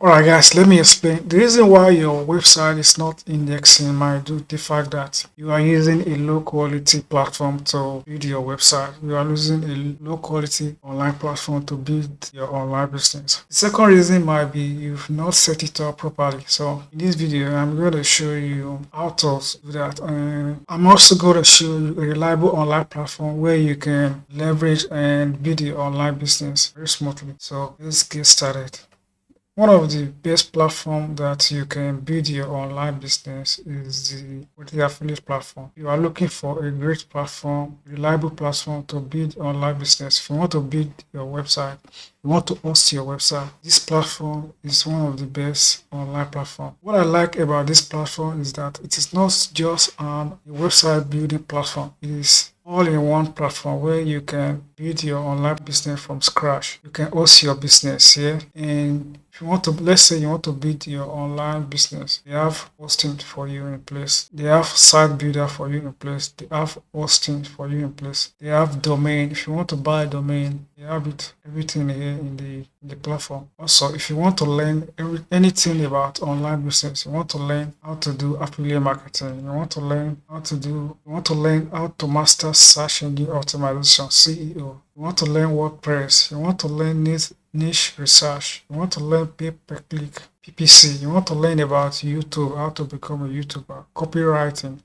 Alright guys, let me explain. The reason why your website is not indexing might do the fact that you are using a low quality platform to build your website. You are using a low quality online platform to build your online business. The second reason might be you've not set it up properly. So in this video, I'm going to show you how to do that. And I'm also going to show you a reliable online platform where you can leverage and build your online business very smoothly. So let's get started. One of the best platform that you can build your online business is the affiliate platform. You are looking for a great platform, reliable platform to build online business. If you want to build your website, you want to host your website, this platform is one of the best online platform. What I like about this platform is that it is not just a website building platform. It is all-in-one platform where you can build your online business from scratch. You can host your business here, and if you want to, let's say you want to build your online business, they have hosting for you in place. They have site builder for you in place. They have hosting for you in place. They have domain. If you want to buy a domain, they have everything here in the platform. Also, if you want to learn anything about online business, you want to learn how to do affiliate marketing, you want to learn how to master search engine optimization, SEO, you want to learn WordPress, you want to learn niche research, you want to learn pay-per-click, PPC, you want to learn about YouTube, how to become a YouTuber, copywriting,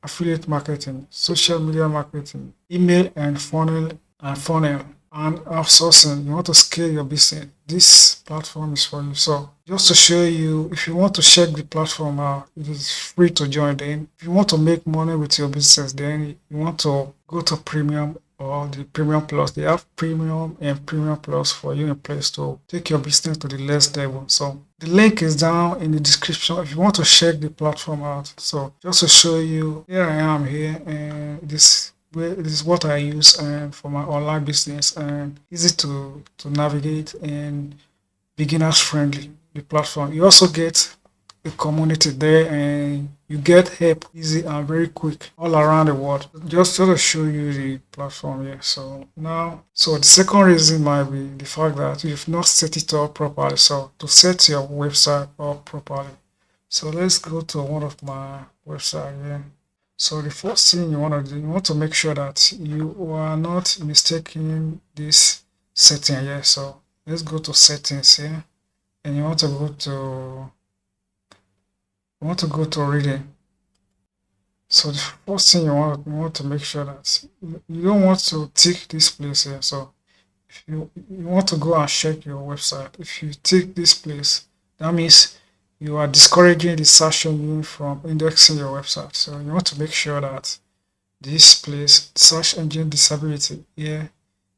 affiliate marketing, social media marketing, email and funnel, and outsourcing. You want to scale your business, this platform is for you. So just to show you, if you want to check the platform out, it is free to join. Then if you want to make money with your business, then you want to go to premium or the premium plus. They have premium and premium plus for you in place to take your business to the next level. So the link is down in the description if you want to check the platform out. So just to show you, here I am here, and this is what I use for my online business, and easy to navigate and beginners friendly, the platform. You also get a community there, and you get help easy and very quick all around the world. Just to show you the platform here. So the second reason might be the fact that you've not set it up properly. So to set your website up properly, so let's go to one of my website here. So the first thing you want to do, you want to make sure that you are not mistaking this setting here. So let's go to settings here, and you want to go to reading. So the first thing you want to make sure that you don't want to tick this place here. So if you want to go and check your website, if you tick this place, that means you are discouraging the search engine from indexing your website. So you want to make sure that this place, search engine disability here,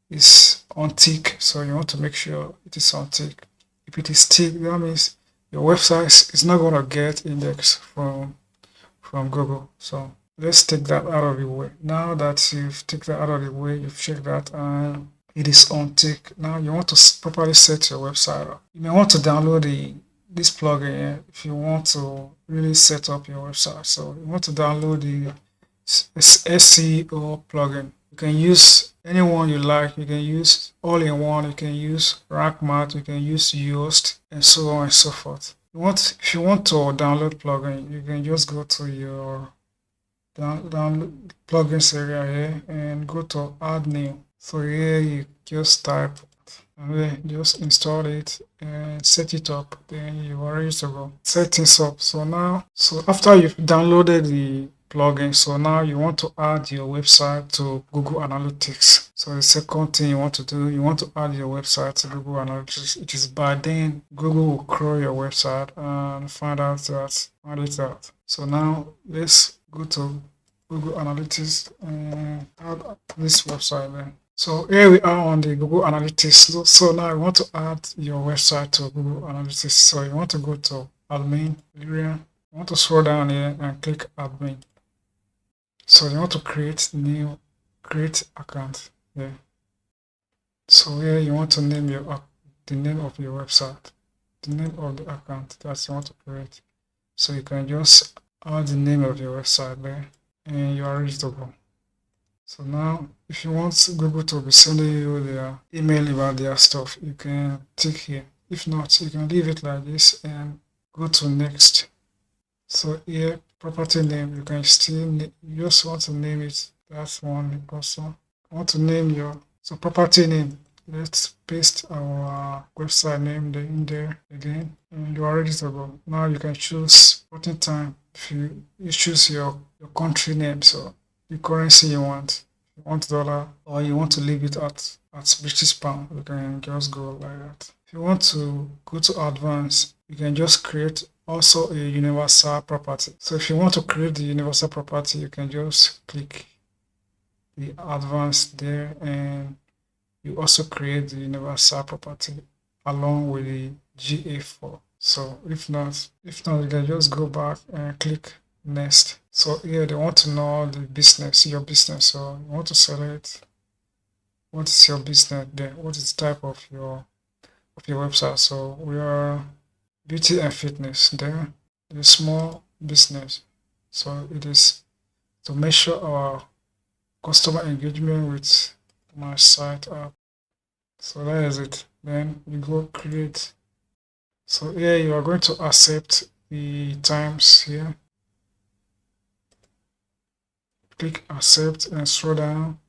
is on tick. So you want to make sure it is on tick. If it is tick, that means your website is not going to get indexed from Google. So let's take that out of the way. Now that you've taken that out of the way, you've checked that and it is on tick. Now you want to properly set your website up. You may want to download this plugin here if you want to really set up your website. So you want to download the SEO plugin. You can use anyone you like. You can use all-in-one. You can use Rank Math. You can use Yoast, and so on and so forth. If you want to download plugin, you can just go to your download plugins area here and go to Add New. So here you just type and then just install it and set it up. Then you are ready to go. Set things up. So after you've downloaded the plugin, so now you want to add your website to Google Analytics. So the second thing you want to do, you want to add your website to Google Analytics. It is by then Google will crawl your website and find it out. So now let's go to Google Analytics and add this website then. So here we are on the Google Analytics. So now you want to add your website to Google Analytics. So you want to go to admin area. You want to scroll down here and click admin. So you want to create account here. So here you want to name the name of your website, the name of the account that you want to create. So you can just add the name of your website there, and you are ready to go. So now, if you want Google to be sending you their email about their stuff, you can tick here. If not, you can leave it like this and go to next. So here, property name, you can still, you just want to name it. That's one also. Want to name your, so property name. Let's paste our website name in there again, and you are ready to go. Now you can choose reporting time. If you choose your country name, so the currency you want. You want dollar or you want to leave it at British pound, you can just go like that. If you want to go to advanced, you can just create also a universal property. So if you want to create the universal property, you can just click the advanced there, and you also create the universal property along with the GA4. So if not, you can just go back and click next. So here they want to know the business, your business. So you want to select what is your business there, what is the type of your website. So we are beauty and fitness there, the small business. So it is to measure our customer engagement with my site app. So that is it. Then you go create. So here you are going to accept the times here. Click accept and scroll down.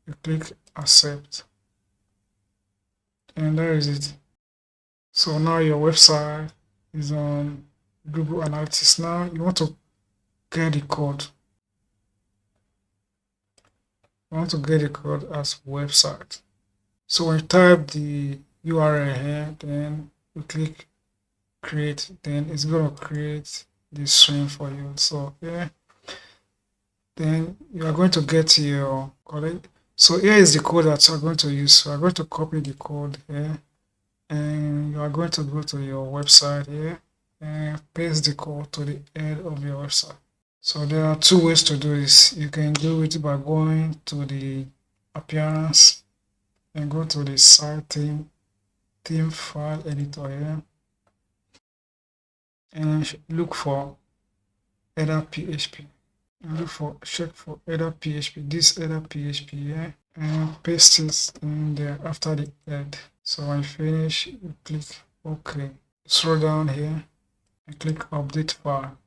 You click accept. And there is it. So now your website is on Google Analytics. Now you want to get the code. You want to get the code as website. So when you type the URL here, then you click create, then it's going to create the string for you. So yeah, then you are going to get your code. So here is the code that you are going to use. So I'm going to copy the code here, and you are going to go to your website here and paste the code to the head of your website. So there are two ways to do this. You can do it by going to the appearance and go to the site theme file editor here and look for header PHP. Check for header PHP, this header PHP here, and paste it in there after the head. So when you finish, you click OK. Scroll down here and click update file,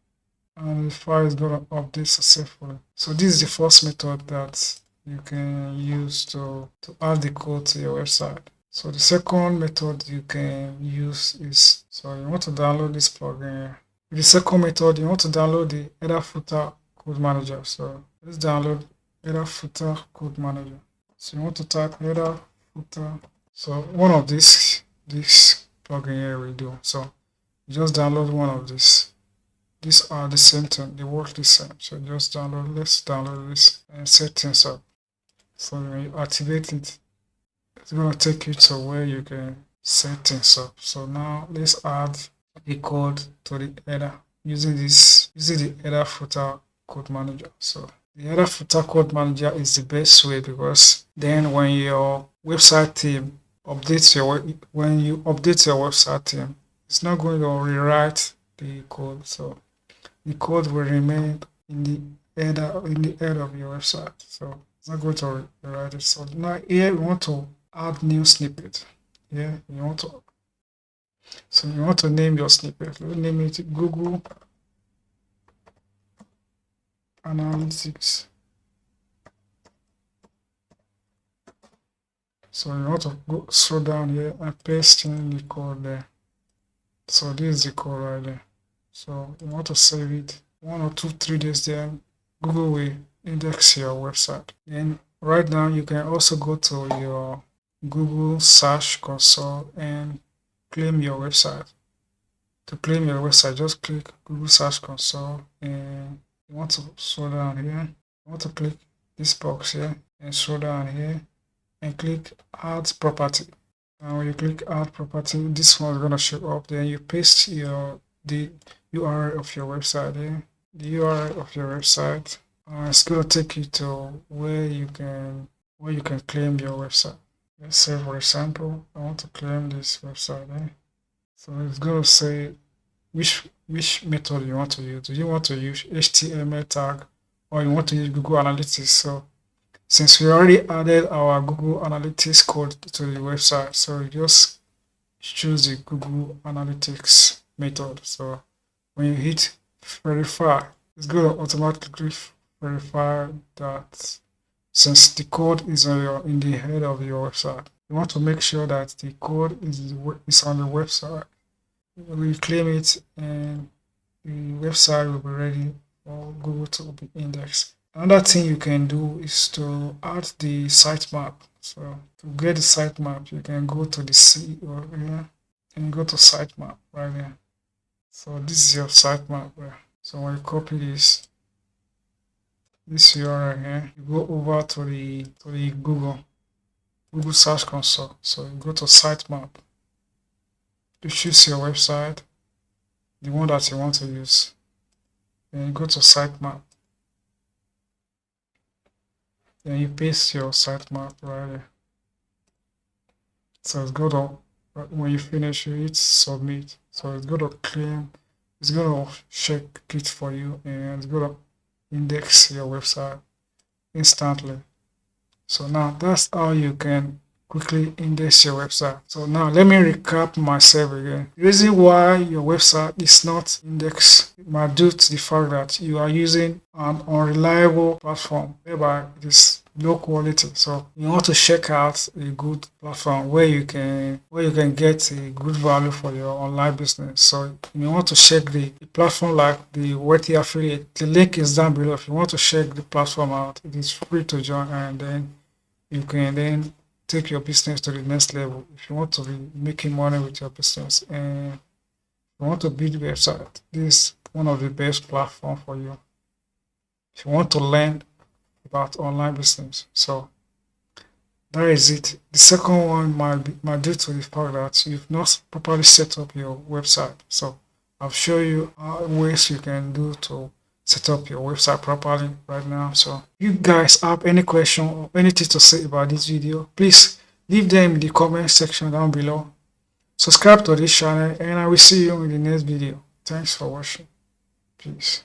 and the file is going to update successfully. So this is the first method that you can use to add the code to your website. So the second method you can use is, so you want to download this plugin. The second method, you want to download the header footer code manager. So let's download header footer code manager. So you want to type header footer. So one of this plugin here will do. So you just download one of these. These are the same thing, they work the same. So just download, let's download this and set things up. So when you activate it, it's going to take you to where you can set things up. So now let's add the code to the header using the header footer code manager. So the header footer code manager is the best way, because then when your website theme updates when you update your website theme, it's not going to rewrite the code. So the code will remain in the header of your website. So it's not going to rewrite it. So now here we want to add new snippet. Yeah, you want to name your snippet. Let's name it Google Analytics. So you want to go scroll down here and paste in the code there. So this is the code right there. So you want to save it 1 or 2, 3 days, then Google will index your website. Then right now you can also go to your Google Search Console and claim your website. To claim your website, just click Google Search Console, and you want to scroll down here. You want to click this box here and scroll down here and click Add Property. And when you click Add Property, this one is going to show up. Then you paste the URL of your website here. The URL of your website. It's going to take you to where you can claim your website. Let's say, for example, I want to claim this website. So it's going to say which method you want to use. Do you want to use HTML tag, or you want to use Google Analytics? So since we already added our Google Analytics code to the website, so you just choose the Google Analytics method. So when you hit verify, it's going to automatically verify that since the code is in the head of your website. You want to make sure that the code is on the website. We claim it and the website will be ready for Google to be indexed. Another thing you can do is to add the sitemap. So to get the sitemap, you can go to the CEO here and go to sitemap right here. So this is your sitemap here. So when you copy this URL here, you go over to the Google Search Console. So you go to sitemap. You choose your website, the one that you want to use. Then you go to sitemap. Then you paste your sitemap right here. So it's going to, when you finish, you hit submit. So it's going to claim, it's going to check it for you, and it's going to index your website instantly. So now that's how you can quickly index your website. So now let me recap myself again. The reason why your website is not indexed might due to the fact that you are using an unreliable platform whereby it is low quality. So you want to check out a good platform where you can get a good value for your online business. So you want to check the platform like the Worthy Affiliate. The link is down below. If you want to check the platform out, it is free to join, and then you can then take your business to the next level. If you want to be making money with your business and you want to build a website, this is one of the best platforms for you. If you want to learn about online business, so that is it. The second one might due to the fact that you've not properly set up your website. So I'll show you ways you can do to set up your website properly right now. So if you guys have any question or anything to say about this video, please leave them in the comment section down below. Subscribe to this channel, and I will see you in the next video. Thanks for watching. Peace.